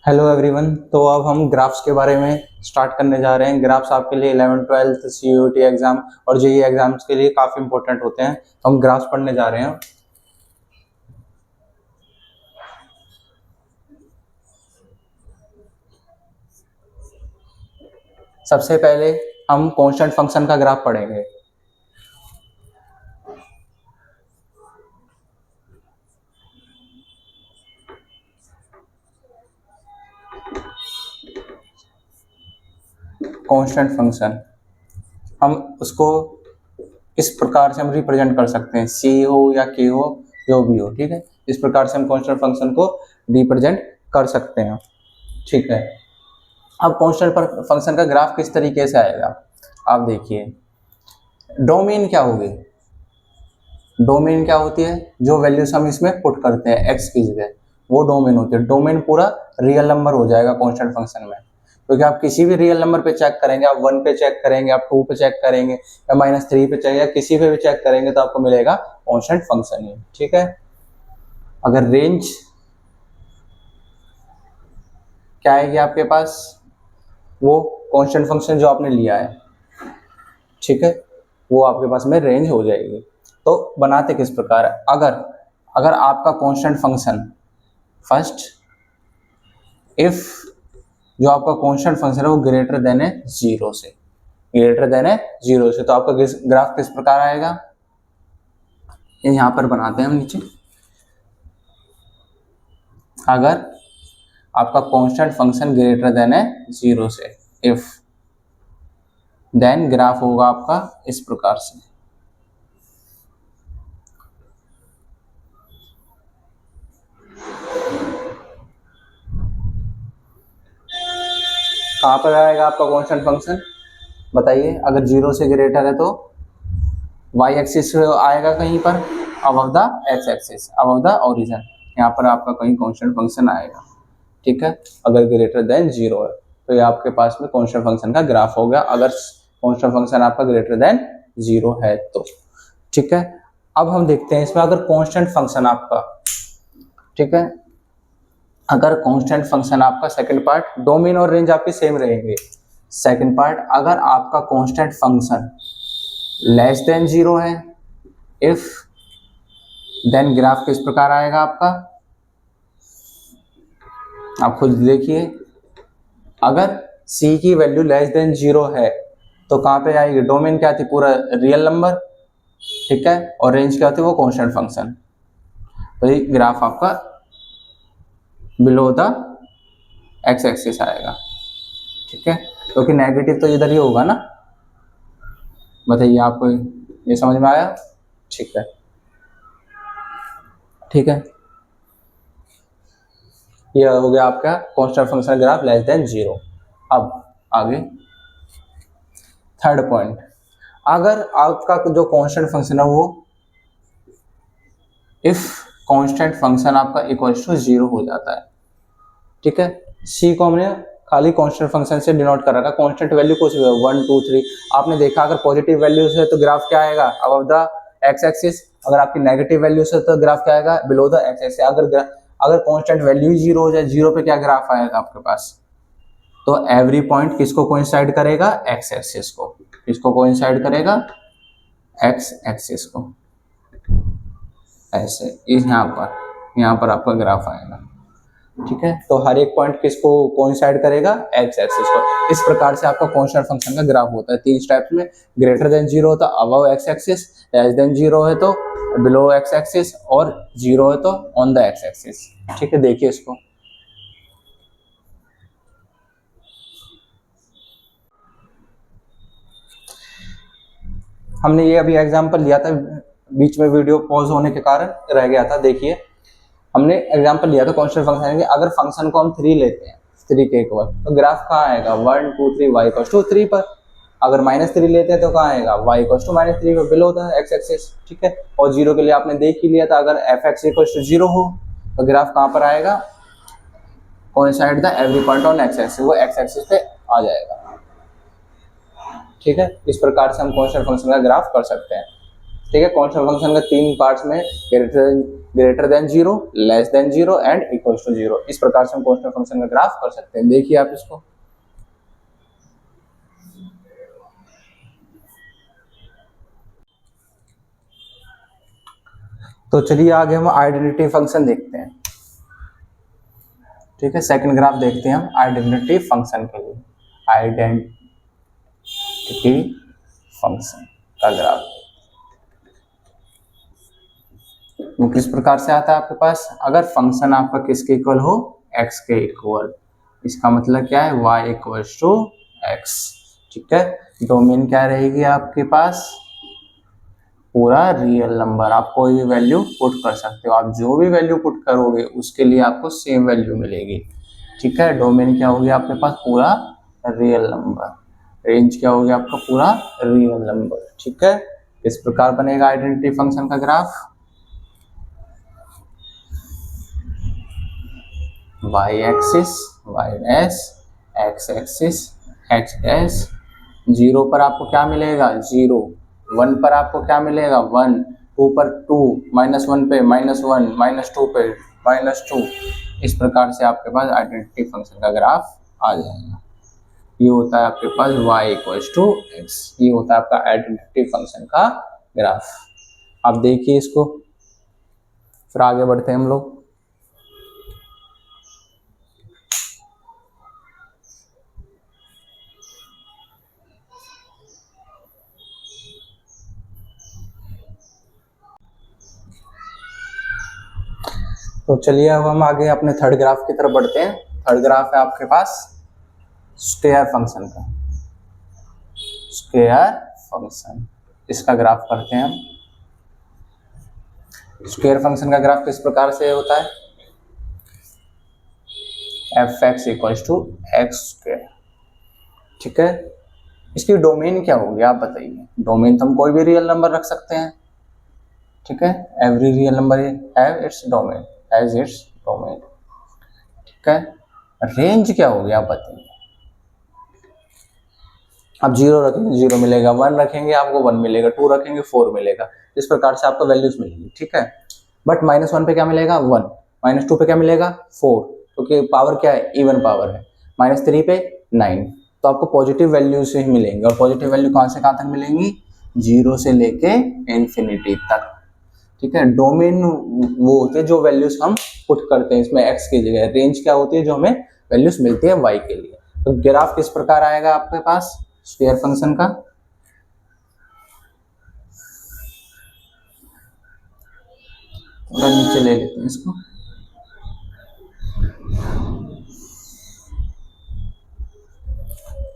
Hello everyone. तो अब हम ग्राफ्स के बारे में स्टार्ट करने जा रहे हैं। ग्राफ्स आपके लिए 11th 12th CUET एग्जाम और जेईई एग्जाम्स के लिए काफ़ी इंपॉर्टेंट होते हैं। तो हम ग्राफ्स पढ़ने जा रहे हैं। सबसे पहले हम कांस्टेंट फंक्शन का ग्राफ पढ़ेंगे। कांस्टेंट फंक्शन हम उसको इस प्रकार से हम रिप्रेजेंट कर सकते हैं, सी हो या के हो, जो भी हो, ठीक है। इस प्रकार से हम कांस्टेंट फंक्शन को रिप्रेजेंट कर सकते हैं, ठीक है। अब कांस्टेंट फंक्शन का ग्राफ किस तरीके से आएगा, आप देखिए। डोमेन क्या होगी? डोमेन क्या होती है? जो वैल्यूज हम इसमें पुट करते हैं एक्स की जगह, वो डोमेन होती है। डोमेन पूरा रियल नंबर हो जाएगा कांस्टेंट फंक्शन में, क्योंकि आप किसी भी रियल नंबर पे चेक करेंगे, आप 1 पे चेक करेंगे, आप 2 पे चेक करेंगे या -3 पे चेक या किसी पे भी चेक करेंगे तो आपको मिलेगा कांस्टेंट फंक्शन ही, ठीक है। अगर रेंज क्या आएगी आपके पास, वो कांस्टेंट फंक्शन जो आपने लिया है, ठीक है, वो आपके पास में रेंज हो जाएगी। तो बनाते किस प्रकार है? अगर आपका कांस्टेंट फंक्शन फर्स्ट, इफ जो आपका कांस्टेंट फंक्शन है वो ग्रेटर देन है जीरो से, ग्रेटर देन है जीरो से, तो आपका ग्राफ किस प्रकार आएगा? यहां पर बनाते हैं हम नीचे। अगर आपका कांस्टेंट फंक्शन ग्रेटर देन है जीरो से, इफ, देन ग्राफ होगा आपका इस प्रकार से। कहां पर आएगा आपका कांस्टेंट फंक्शन, बताइए। अगर जीरो से ग्रेटर है तो वाई एक्सिस आएगा कहीं पर, above the x axis, above the origin, यहाँ पर आपका कहीं कांस्टेंट फंक्शन आएगा, ठीक है। अगर ग्रेटर देन जीरो है तो ये आपके पास में कांस्टेंट फंक्शन का ग्राफ हो गया, अगर कांस्टेंट फंक्शन आपका ग्रेटर देन जीरो है तो, ठीक है। अब हम देखते हैं इसमें, अगर कांस्टेंट फंक्शन आपका, ठीक है, अगर कांस्टेंट फंक्शन आपका, सेकंड पार्ट, डोमेन और रेंज आपके सेम रहेंगे। सेकंड पार्ट, अगर आपका constant function less than zero है, इफ, देन ग्राफ किस प्रकार आएगा आपका, आप खुद देखिए। अगर c की वैल्यू लेस देन जीरो है तो कहां पे आएगी? डोमेन क्या थी? पूरा रियल नंबर, ठीक है, और रेंज क्या होती है? वो कांस्टेंट फंक्शन। तो ये ग्राफ आपका बिलो द एक्स एक्सिस आएगा, ठीक है, क्योंकि नेगेटिव तो इधर ही होगा ना। बताइए आपको ये समझ में आया? ठीक है, ठीक है। ये हो गया आपका constant function graph less than zero. अब आगे थर्ड पॉइंट, अगर आपका जो कांस्टेंट फंक्शन है वो, इफ कांस्टेंट फंक्शन आपका इक्वल टू जीरो हो जाता है, ठीक है। सी को हमने खाली कांस्टेंट फंक्शन से डिनोट कर रखा, कांस्टेंट वैल्यू कुछ भी है, 1 2 3। आपने देखा अगर पॉजिटिव वैल्यूज है तो ग्राफ क्या आएगा? Above the x axis. अगर आपकी नेगेटिव वैल्यूज है तो ग्राफ क्या आएगा? Below the x axis. अगर कांस्टेंट वैल्यू जीरो हो जाए, जीरो पे क्या ग्राफ आएगा आपके पास? तो एवरी पॉइंट किसको कोइंसाइड करेगा? एक्स एक्सिस को। किसको कोइंसाइड करेगा? एक्स एक्सिस को। ऐसे यहाँ पर आपका ग्राफ आएगा, ठीक है। तो हर एक पॉइंट किसको कोइंसाइड करेगा? एक्स एक्सिस को। इस प्रकार से आपका कांस्टेंट फंक्शन का ग्राफ होता है तीन स्टेप्स में। ग्रेटर देन जीरो होता है above x axis, less than zero है तो बिलो एक्स एक्सिस, और जीरो है तो ऑन द एक्स एक्सिस, ठीक है। देखिए इसको, हमने ये अभी एग्जांपल लिया था, बीच में वीडियो पॉज होने के कारण रह गया था। देखिए हमने एग्जांपल लिया था कांस्टेंट फंक्शन के, अगर फंक्शन को हम 3 लेते हैं, 3 के इक्वल, तो ग्राफ कहाँ आएगा? 1 2 3 y इक्वल टू 3 पर। अगर -3 लेते हैं तो कहाँ आएगा? y इक्वल टू -3 पर, बिलो होता है एक्स एक्सिस, ठीक है। और जीरो के लिए आपने देख ही लिया था, अगर f x equal to zero हो तो ग्राफ कहाँ पर आएगा? Coincide the every point on x axis, वो एक्स एक्सिस पे आ जाएगा, ठीक है। इस प्रकार से हम कांस्टेंट फंक्शन का ग्राफ कर सकते हैं। ठीक है। कांस्टेंट फंक्शन का 3 पार्ट्स में greater than 0, less than 0 and equal to 0। इस प्रकार से हम कांस्टेंट फंक्शन का ग्राफ कर सकते हैं। देखिए आप इसको, तो चलिए आगे हम आइडेंटिटी फंक्शन देखते हैं। ठीक है, सेकंड ग्राफ देखते हैं हम आइडेंटिटी फंक्शन के लिए। आइडेंटिटी फंक्शन का ग्राफ वो किस प्रकार से आता है आपके पास, अगर फंक्शन आपका किसके इक्वल हो, x के इक्वल, इसका मतलब क्या है y इक्वल्स टू x। ठीक है, डोमेन क्या रहेगी आपके पास, पूरा रियल नंबर। आप कोई भी वैल्यू पुट कर सकते हो, आप जो भी वैल्यू पुट करोगे उसके लिए आपको सेम वैल्यू मिलेगी। ठीक है, डोमेन क्या होगी आपके पास, पूरा रियल नंबर। रेंज क्या होगी आपका, पूरा रियल नंबर। ठीक है, इस प्रकार बनेगा आइडेंटिटी फंक्शन का graph. y axis y', x axis x', 0 पर आपको क्या मिलेगा 0, 1 पर आपको क्या मिलेगा 1, 2 पर 2, -1 पे -1, -2 पे -2। इस प्रकार से आपके पास आइडेंटिटी फंक्शन का ग्राफ आ जाएगा। ये होता है आपके पास y इक्वल्स टू x, ये होता है आपका आइडेंटिटी फंक्शन का ग्राफ। आप देखिए इसको, फिर आगे बढ़ते हैं हम लोग। तो चलिए अब हम आगे अपने थर्ड ग्राफ की तरफ बढ़ते हैं। थर्ड ग्राफ है आपके पास स्क्वायर फंक्शन का। स्क्वायर फंक्शन, इसका ग्राफ करते हैं हम। स्क्वायर फंक्शन का ग्राफ किस प्रकार से होता है, f(x) इक्वल्स टू x²। ठीक है, इसकी डोमेन क्या होगी आप बताइए। डोमेन तो हम कोई भी रियल नंबर रख सकते हैं। ठीक है, every real number have its domain, has its domain. ठीक है, रेंज क्या होगी आप बताइए। आप 0 रखेंगे 0 मिलेगा, 1 रखेंगे आपको 1 मिलेगा, 2 रखेंगे 4 मिलेगा। इस प्रकार से आपको वैल्यूज मिलेगी। ठीक है, बट -1 पे क्या मिलेगा 1, -2 पे क्या मिलेगा 4, क्योंकि पावर क्या है इवन पावर है, -3 पे 9। तो आपको पॉजिटिव वैल्यू से ही मिलेंगे, और पॉजिटिव वैल्यू कहां से कहां तक मिलेंगी, 0 से लेके इन्फिनिटी तक। ठीक है, डोमेन वो होते हैं जो वैल्यूज हम पुट करते हैं इसमें x की जगह। रेंज क्या होती है, जो हमें वैल्यूज मिलती है y के लिए। तो ग्राफ किस प्रकार आएगा आपके पास स्क्वायर फंक्शन का, थोड़ा नीचे ले लेते हैं इसको।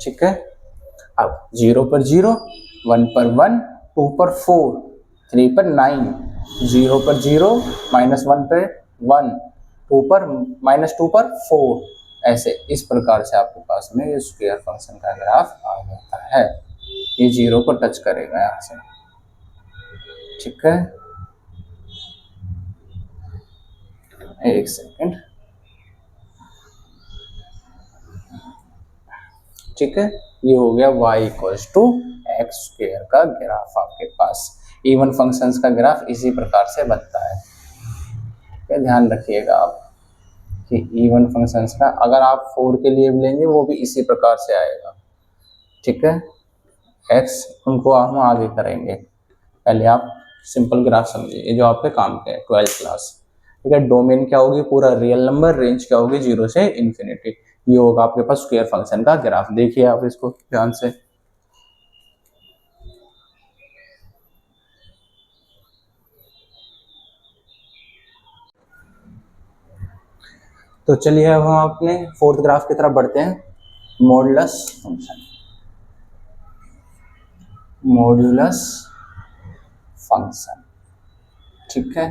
ठीक है, अब 0 पर 0, 1 पर 1, 2 पर 4, 3 पर 9, 0 पर 0, -1 पर 1, 2 पर -2 पर 4। ऐसे इस प्रकार से आपके पास में ये स्क्वायर फंक्शन का ग्राफ आ जाता है। ये 0 को टच करेगा यहाँ से। ठीक है, एक सेकेंड। ठीक है, ये हो गया y इक्वल्स टू x² का ग्राफ आपके पास। इवन फंक्शंस का ग्राफ इसी प्रकार से बनता है। ठीक है, ध्यान रखिएगा आप कि इवन फंक्शंस का अगर आप 4 के लिए भी लेंगे वो भी इसी प्रकार से आएगा। ठीक है, x उनको हम आगे करेंगे, पहले आप सिंपल ग्राफ समझिए जो आपके काम के है 12th क्लास। ठीक है, डोमेन क्या होगी, पूरा रियल नंबर। रेंज क्या होगी, 0 से इन्फिनिटी। ये होगा आपके पास स्क्वायर फंक्शन का ग्राफ। देखिए आप इसको ध्यान से। तो चलिए अब हम अपने फोर्थ ग्राफ की तरफ बढ़ते हैं, मॉडुलस फंक्शन। मॉडुलस फंक्शन, ठीक है,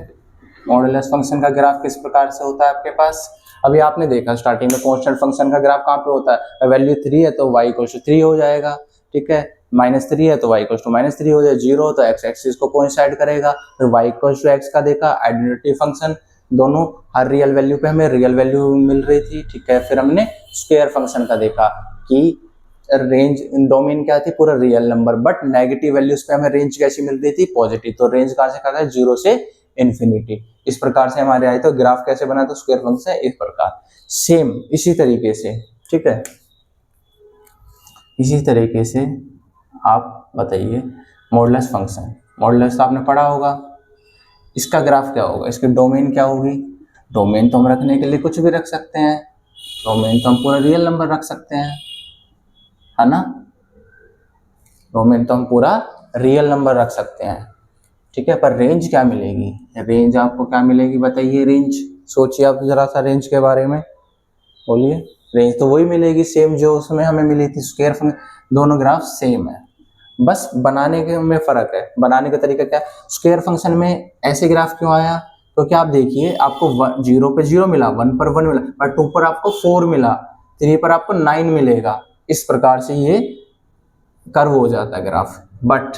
मॉडुलस फंक्शन का ग्राफ किस प्रकार से होता है आपके पास। अभी आपने देखा स्टार्टिंग में कांस्टेंट फंक्शन का ग्राफ कहाँ पे होता है, वैल्यू 3 है तो y इक्वल टू 3 हो जाएगा। ठीक है, -3 है तो y इक्वल टू -3 हो जाएगा। 0 तो x एक्सिस को कोइंसाइड करेगा, फिर y इक्वल टू x का देखा आइडेंटिटी फंक्शन। दोनों हर रियल वैल्यू पे हमें रियल वैल्यू मिल रही थी। ठीक है, फिर हमने स्क्वायर फंक्शन का देखा कि रेंज डोमेन क्या थी, पूरा real number, but negative values पे हमें रेंज कैसी मिल रही थी, पॉजिटिव। तो रेंज कहाँ से कहा था, 0 से इन्फिनिटी। इस प्रकार से हमारे आए। तो ग्राफ कैसे बना, तो स्क्वायर फंक्शन इस प्रकार, सेम इसी तरीके से, ठीक है। इसी तरीके से आप बताइए मॉडुलस फंक्शन, मॉडुलस तो आपने पढ़ा होगा। इसका ग्राफ क्या होगा, इसकी डोमेन क्या होगी। डोमेन तो हम रखने के लिए कुछ भी रख सकते हैं, डोमेन तो हम पूरा रियल नंबर रख सकते हैं, है ना। डोमेन तो हम पूरा रियल नंबर रख सकते हैं, ठीक है। पर रेंज क्या मिलेगी, रेंज आपको क्या मिलेगी बताइए। रेंज सोचिए आप जरा सा रेंज के बारे में, बोलिए। रेंज तो वही मिलेगी सेम जो उसमें हमें मिली थी स्क्वायर फंक्शन, दोनों ग्राफ सेम है, बस बनाने के में फर्क है। बनाने का तरीका क्या है, स्क्वायर फंक्शन में ऐसे ग्राफ क्यों आया, तो क्या आप देखिए, आपको 0 पे 0 मिला, 1 पर 1 मिला, पर 2 पर आपको 4 मिला, 3 पर आपको 9 मिलेगा। इस प्रकार से ये कर्व हो जाता है ग्राफ। बट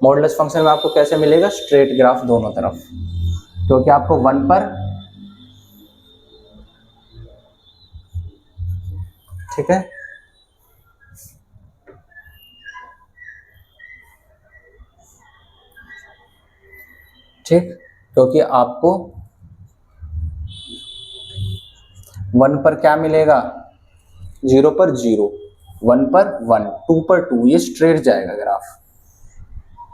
मॉडुलस फंक्शन में आपको कैसे मिलेगा, स्ट्रेट ग्राफ दोनों तरफ, क्योंकि आपको 1 पर, ठीक है, ठीक, क्योंकि आपको 1 पर क्या मिलेगा, 0 पर 0, 1 पर 1, 2 पर 2, ये स्ट्रेट जाएगा ग्राफ,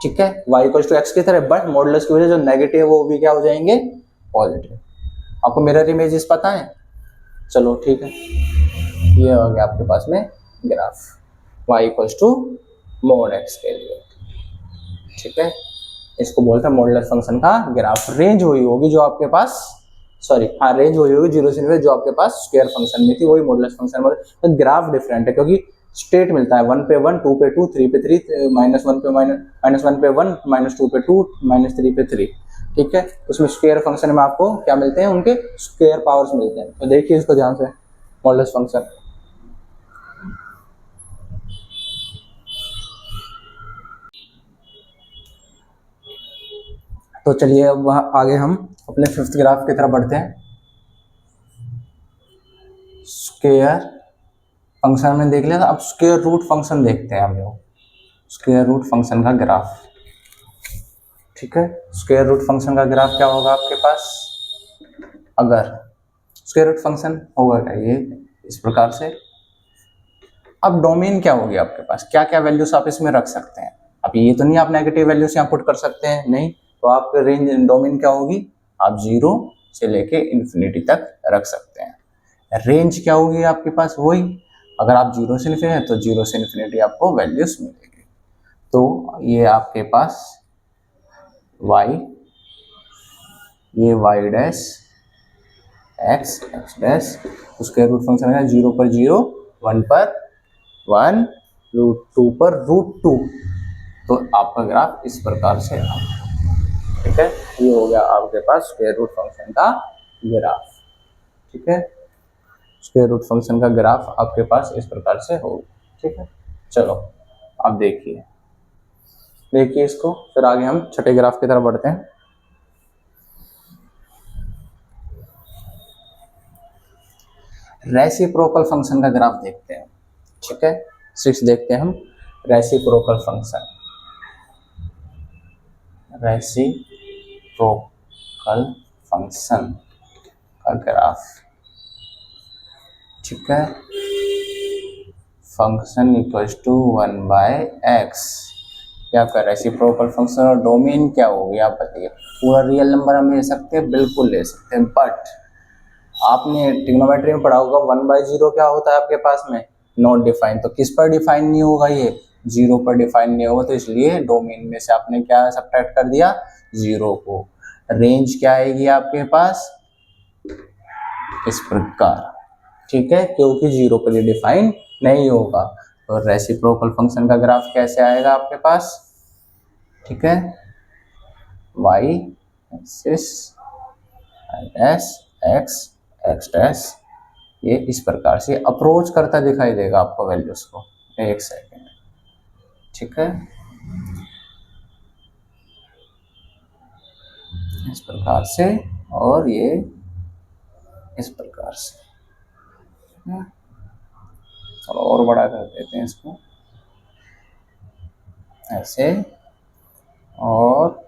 ठीक है, y इक्वल टू एक्स की तरह। बट मॉडुलस की वजह जो नेगेटिव वो भी क्या हो जाएंगे, पॉजिटिव। आपको मिरर इमेजेस पता है, चलो ठीक है। ये हो गया आपके पास में graph y equal to mod x के लिए, ठीक है। इसको बोलते हैं मॉडुलस फंक्शन का ग्राफ। रेंज वही होगी जो आपके पास, सॉरी हाँ, रेंज वही होगी 0 से इन्फिनिटी जो आपके पास स्क्वायर फंक्शन में थी, वही मॉडुलस फंक्शन में। तो ग्राफ डिफरेंट है, क्योंकि स्ट्रेट मिलता है, 1 पे 1, 2 पे 2, 3 पे 3, -1 पे -1 पे 1, -2 पे 2, -3 पे 3, ठीक है। उसमें स्क्वायर फंक्शन में आपको क्या मिलते हैं, उनके स्क्वायर पावर्स मिलते हैं। तो देखिए इसको ध्यान से, मॉडुलस फंक्शन। तो चलिए अब वहाँ आगे हम अपने फिफ्थ ग्राफ की तरफ बढ़ते हैं। स्क्वायर फंक्शन में देख लिया था, अब स्क्वायर रूट फंक्शन देखते हैं हम लोग। स्क्वायर रूट फंक्शन का ग्राफ, ठीक है। स्क्वायर रूट फंक्शन का ग्राफ क्या होगा आपके पास, अगर स्क्वायर रूट फंक्शन होगा क्या, ये इस प्रकार से। अब डोमेन क्या होगी आपके पास, क्या क्या वैल्यूज आप इसमें रख सकते हैं। अब ये तो नहीं आप नेगेटिव वैल्यूज यहाँ पुट कर सकते हैं, नहीं, तो आपके रेंज डोमेन क्या होगी, आप 0 से लेके इन्फिनिटी तक रख सकते हैं। रेंज क्या होगी आपके पास, वही, अगर आप 0 से इन्फिनिटी है तो 0 से इन्फिनिटी आपको वैल्यूज मिलेगी। तो ये आपके पास y, ये y dash x, x dash, उसके रूट फंक्शन है 0 पर 0, 1 पर 1, √2 पर √2। तो आपका ग्राफ इस प्रकार से आ, ठीक है। ये हो गया आपके पास स्क्वायर रूट फंक्शन का ग्राफ, ठीक है। स्क्वायर रूट फंक्शन का ग्राफ आपके पास इस प्रकार से होगा, ठीक है। चलो आप देखिए, देखिए इसको, फिर आगे हम छठे ग्राफ की तरफ बढ़ते हैं। रेसिप्रोकल फंक्शन का ग्राफ देखते हैं, ठीक है। 6 देखते हैं हम, रेसिप्रोकल फंक्शन, रेसिप्रोकल फंक्शन का ग्राफ, ठीक है। फंक्शन इक्वल्स टू 1/x, क्या कर रेसिप्रोकल फंक्शन, और डोमेन क्या होगी आप बताइए। पूरा रियल नंबर हम ले सकते हैं, बिल्कुल ले सकते हैं, बट आपने ट्रिग्नोमेट्री में पढ़ा होगा 1/0 क्या होता है आपके पास में, नॉट डिफाइन। तो किस पर डिफाइन नहीं होगा, ये 0 पर डिफाइन नहीं होगा, तो इसलिए डोमेन में से आपने क्या सब्ट्रैक्ट कर दिया, 0 को। रेंज क्या आएगी आपके पास, इस प्रकार, ठीक है, क्योंकि 0 पर ये डिफाइन नहीं होगा। तो रेसिप्रोकल फंक्शन का ग्राफ कैसे आएगा आपके पास, ठीक है, y axis S x x dash, ये इस प्रकार से अप्रोच करता दिखाई देगा आपको वैल्यूज को। एक सेकेंड, ठीक है, इस प्रकार से, और ये इस प्रकार से, चलो और बड़ा कर देते हैं इसको ऐसे, और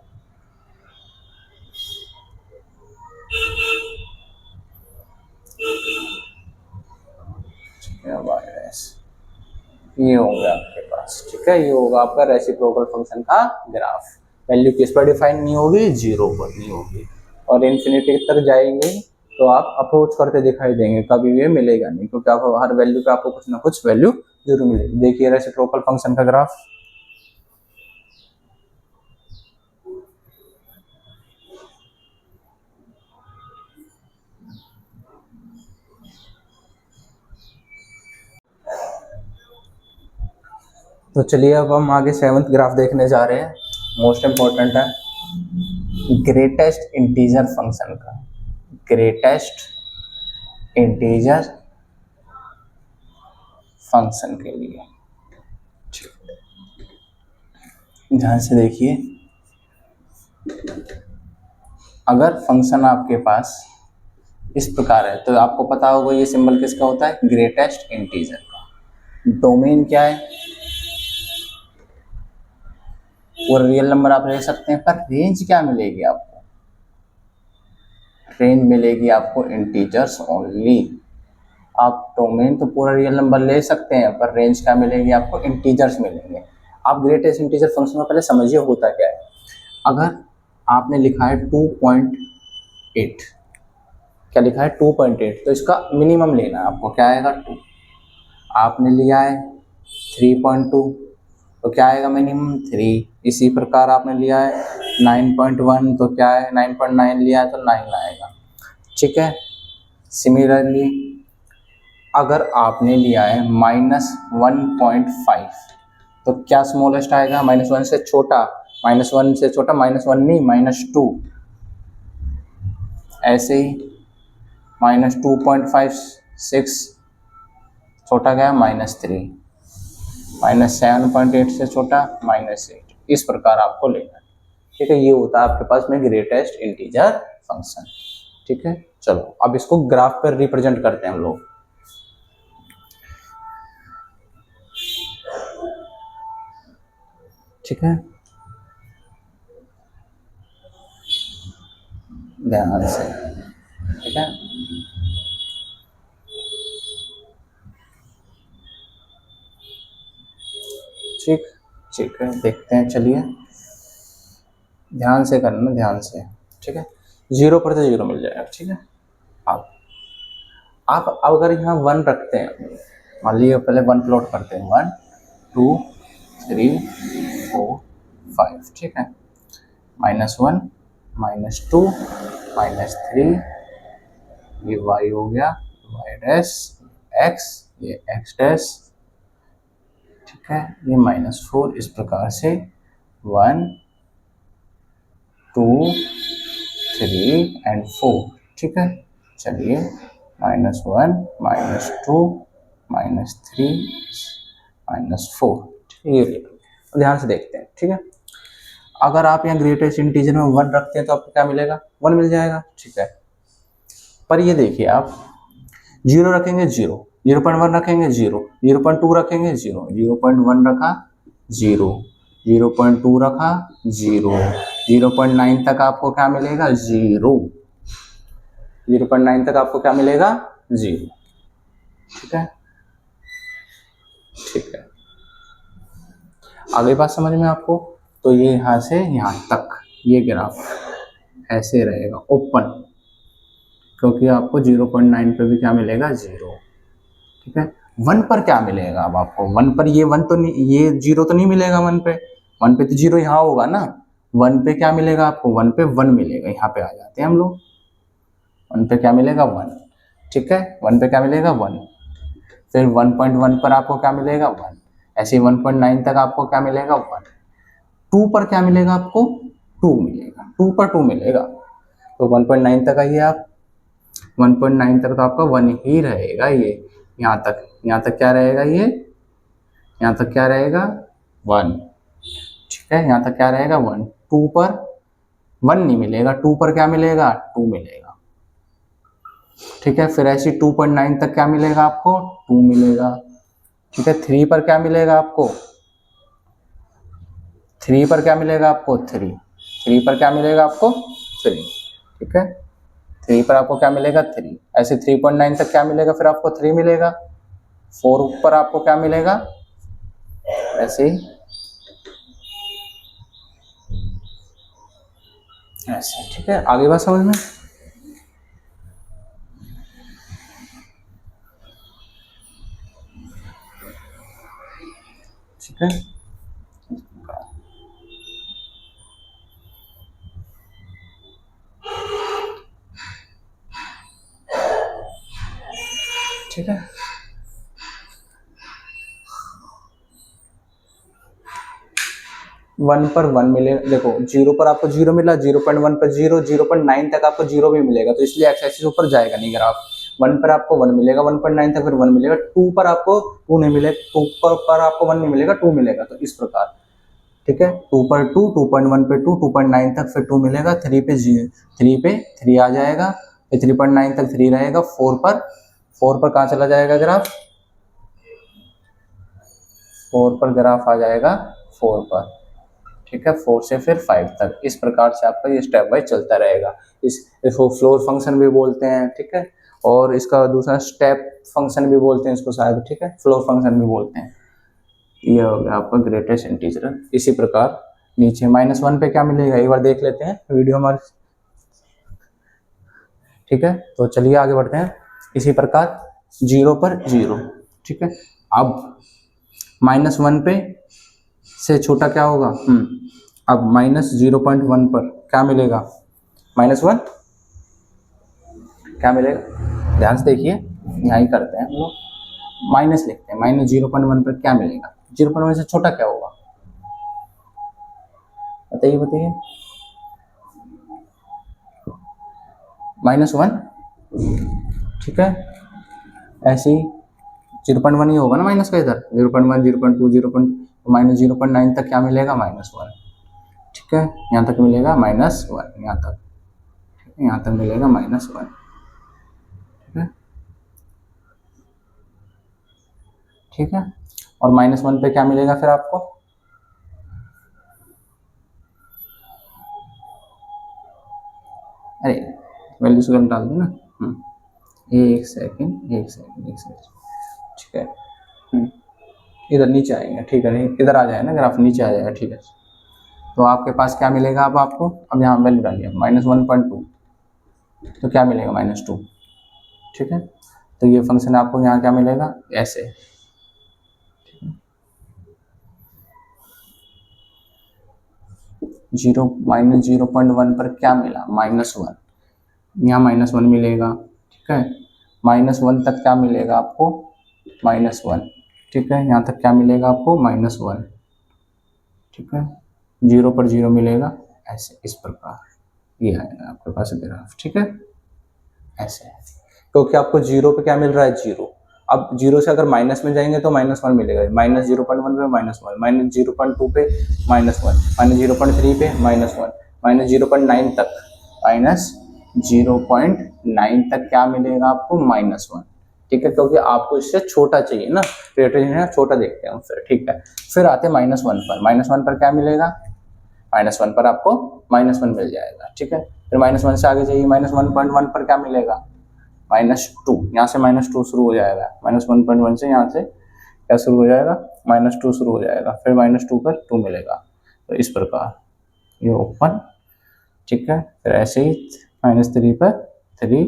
ये हो गया आपके पास। ठीक है, ये होगा आपका रेसिप्रोकल फंक्शन का ग्राफ। वैल्यू किस पर डिफाइन नहीं होगी, जीरो पर नहीं होगी, और इन्फिनिटी तक जाएंगे तो आप अप्रोच करते दिखाई देंगे, कभी ये मिलेगा नहीं, क्योंकि आप हर वैल्यू पे आपको कुछ ना कुछ वैल्यू जरूर मिलेगी। देखिए रेसिप्रोकल फंक्शन का ग्राफ, तो चलिए अब हम आगे 7th ग्राफ देखने जा रहे हैं, मोस्ट इंपॉर्टेंट है, ग्रेटेस्ट इंटीजर फंक्शन का, ग्रेटेस्ट इंटीजर फंक्शन के लिए। ध्यान से देखिए, अगर फंक्शन आपके पास इस प्रकार है तो आपको पता होगा ये सिंबल किसका होता है, ग्रेटेस्ट इंटीजर का। डोमेन क्या है, और रियल नंबर आप ले सकते हैं, पर रेंज क्या मिलेगी आपको, रेंज मिलेगी आपको इंटीजर्स ओनली। आप डोमेन तो पूरा रियल नंबर ले सकते हैं, पर रेंज क्या मिलेगी आपको, इंटीजर्स मिलेंगे। आप ग्रेटेस्ट इंटीजर फंक्शन में पहले समझिए होता क्या है। अगर आपने लिखा है 2.8, क्या लिखा है 2.8, तो इसका मिनिमम लेना है आपको, क्या आएगा 2। आपने लिया है 3.2, तो क्या आएगा मिनिमम 3। इसी प्रकार आपने लिया है 9.1, तो क्या है 9.9 लिया है तो 9 आएगा। ठीक है, सिमिलरली अगर आपने लिया है -1.5, तो क्या स्मॉलेस्ट आएगा, -1 से छोटा, -1 से छोटा, -1 नहीं -2, ऐसे ही -2.56 छोटा गया -3, -7.8 से छोटा -8, इस प्रकार आपको लेना है। ठीक है, ये होता है आपके पास में ग्रेटेस्ट इंटीजर फंक्शन। ठीक है, चलो अब इसको ग्राफ पर रिप्रेजेंट करते हैं हम लोग। ठीक है, ध्यान से, ठीक है, ठीक ठीक है, देखते हैं, चलिए ध्यान से करना, ध्यान से। ठीक है, 0 पर तो 0 मिल जाएगा। ठीक है, आप अगर यहाँ 1 रखते हैं, मान लीजिए पहले 1 प्लॉट करते हैं, 1 2 3 4 5, ठीक है, -1 -2 -3, ये y हो गया, y डैश, x, ये x डैश, ठीक है, ये -4, इस प्रकार से 1 2 3 एंड 4। ठीक है, चलिए -1 -2 -3 -4, ठीक है, ध्यान से देखते हैं। ठीक है, अगर आप यहाँ ग्रेटेस्ट इंटीजर में 1 रखते हैं तो आपको क्या मिलेगा, 1 मिल जाएगा। ठीक है, पर ये देखिए आप 0 रखेंगे 0, 0.1 रखेंगे 0, 0.2 रखेंगे 0, 0.1 रखा 0, 0.2 रखा 0, 0.9 तक आपको क्या मिलेगा, 0, 0.9 तक आपको क्या मिलेगा, 0। ठीक है, ठीक है, आगे बात समझ में आपको। तो ये यहाँ से यहाँ तक ये ग्राफ ऐसे रहेगा ओपन, क्योंकि आपको 0.9 पे भी क्या मिलेगा, 0। ठीक है, 1 पर क्या मिलेगा, अब आपको 1 पर ये 1 तो नहीं, ये 0 तो नहीं मिलेगा 1 पे, 1 पे तो 0 यहाँ होगा ना। 1 पे क्या मिलेगा आपको, 1 पे 1 मिलेगा, यहाँ पे आ जाते हैं हम लोग। 1 पे क्या मिलेगा, 1। ठीक है, 1 पे क्या मिलेगा, 1। फिर 1.1 पर आपको क्या मिलेगा, 1। ऐसे 1.9 तक आपको क्या मिलेगा, 1। 2 पर क्या मिलेगा आपको, 2 मिलेगा, 2 पर 2 मिलेगा। तो 1.9 तक आइए आप, 1.9 तक तो आपका 1 ही रहेगा। ये यहाँ तक क्या रहेगा, ये यहाँ तक क्या रहेगा, 1। ठीक है, यहाँ तक क्या रहेगा, 1। 2 पर 1 नहीं मिलेगा, 2 पर क्या मिलेगा, 2 मिलेगा। ठीक है, फिर ऐसे 2.9 तक क्या मिलेगा आपको, 2 मिलेगा। ठीक है। 3 पर क्या मिलेगा आपको, 3 पर क्या मिलेगा आपको, 3 पर क्या मिलेगा आपको 3, ठीक है। 3 पर आपको क्या मिलेगा 3, ऐसे 3.9 तक क्या मिलेगा, फिर आपको 3 मिलेगा। 4 पर आपको क्या मिलेगा, ऐसे ही ऐसे, ठीक है। आगे बात समझ में, ठीक है। ठीक है, 1 पर 1 मिलेगा। देखो 0 पर आपको 0 मिला, 0.1 पर 0, 0.9 तक आपको 0 भी मिलेगा, तो इसलिए एक्स एक्सिस ऊपर जाएगा नहीं ग्राफ। 1 पर आपको 1 मिलेगा, 1.9 तक फिर 1 मिलेगा। 2 पर आपको 2 नहीं मिलेगा, 2 पर आपको 1 नहीं मिलेगा, 2 मिलेगा, तो इस प्रकार, ठीक है। 2 पर 2, 2.1 पे 2, 2.9 तक फिर 2 मिलेगा। 3 पे 0, 3 पे 3 आ जाएगा, फिर 3.9 तक 3 रहेगा। 4 पर कहाँ चला जाएगा ग्राफ, 4 पर ग्राफ आ जाएगा 4 पर, ठीक है। 4 से फिर 5 तक, इस प्रकार से आपका ये स्टेप वाइज चलता रहेगा। इसको फ्लोर फंक्शन भी बोलते हैं, ठीक है। और इसका दूसरा स्टेप फंक्शन भी बोलते हैं इसको शायद, ठीक है, फ्लोर फंक्शन भी बोलते हैं। ये हो गया आपका ग्रेटेस्ट इंटीजर। इसी प्रकार नीचे -1 पे क्या मिलेगा, एक बार देख लेते हैं वीडियो हमारे, ठीक है। तो चलिए आगे बढ़ते हैं। इसी प्रकार 0 पर 0, ठीक है। अब -1 पे से छोटा क्या होगा, अब -0.1 पर क्या मिलेगा, -1 क्या मिलेगा, ध्यान से देखिए, यहाँ ही करते हैं हम लोग, माइनस लिखते हैं। -0.1 पर क्या मिलेगा, 0.1 से छोटा क्या होगा, बताइए बताइए। -1, ठीक है। ऐसे ही 0.1 ही होगा ना माइनस का इधर, 0.1, 0.2, 0.9 तक क्या मिलेगा, -1, ठीक है। यहाँ तक मिलेगा -1, यहाँ तक, यहाँ तक मिलेगा -1, ठीक है, ठीक है। और -1 पे क्या मिलेगा फिर आपको, अरे वैल्यूज को डाल दो ना, एक सेकंड, ठीक है। इधर नीचे आएंगे, ठीक है, नहीं इधर आ जाए ना ग्राफ, नीचे आ जाएगा, ठीक है। तो आपके पास क्या मिलेगा, अब आपको, अब यहाँ वैल्यू डालिए -1.2, तो क्या मिलेगा -2, ठीक है। तो ये फंक्शन आपको यहाँ क्या मिलेगा, ऐसे, 0.1 पर क्या मिला, -1, यहाँ -1 मिलेगा, ठीक है। -1 तक क्या मिलेगा आपको, -1, ठीक है। यहाँ तक क्या मिलेगा आपको, -1, ठीक है। 0 पर 0 मिलेगा, ऐसे, इस प्रकार ये आएगा आपके पास ग्राफ, ठीक है, ऐसे। क्योंकि आपको 0 पे क्या मिल रहा है, 0। अब 0 से अगर माइनस में जाएंगे तो -1 मिलेगा, -0.1 पे -1, -0.2 पे -1, -0.3 पे -1, -0.9 तक, -0.9 तक क्या मिलेगा आपको, -1, ठीक है। क्योंकि आपको इससे छोटा चाहिए ना, क्रिएटिव छोटा देखते हैं फिर, ठीक है। फिर आते हैं -1 पर, -1 पर क्या मिलेगा, -1 पर आपको -1 मिल जाएगा, ठीक है। फिर -1 से आगे जाइए, -1.1 पर क्या मिलेगा, -2, यहाँ से -2 शुरू हो जाएगा, -1.1 से यहाँ से क्या शुरू हो जाएगा, -2 शुरू हो जाएगा, फिर -2 पर 2 मिलेगा, तो इस प्रकार ये ओपन, ठीक है। फिर ऐसे ही -3 पर 3,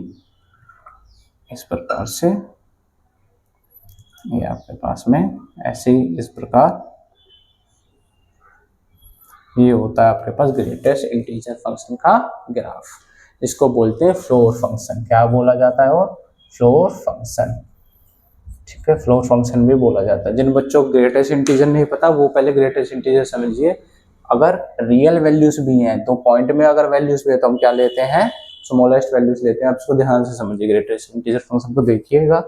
इस प्रकार से ये आपके पास में ऐसे ही, इस प्रकार ये होता है आपके पास ग्रेटेस्ट इंटीजर फंक्शन का ग्राफ। इसको बोलते हैं फ्लोर फंक्शन, क्या बोला जाता है, और फ्लोर फंक्शन, ठीक है। फ्लोर फंक्शन भी बोला जाता है। जिन बच्चों को ग्रेटेस्ट इंटीजर नहीं पता वो पहले ग्रेटेस्ट इंटीजर समझिए। अगर रियल वैल्यूज भी हैं तो पॉइंट में अगर वैल्यूज भी है तो हम क्या लेते हैं, स्मॉलेस्ट वैल्यूज लेते हैं। आप इसको ध्यान से समझिए, ग्रेटेस्ट इंटीजर फंक्शन को देखिएगा।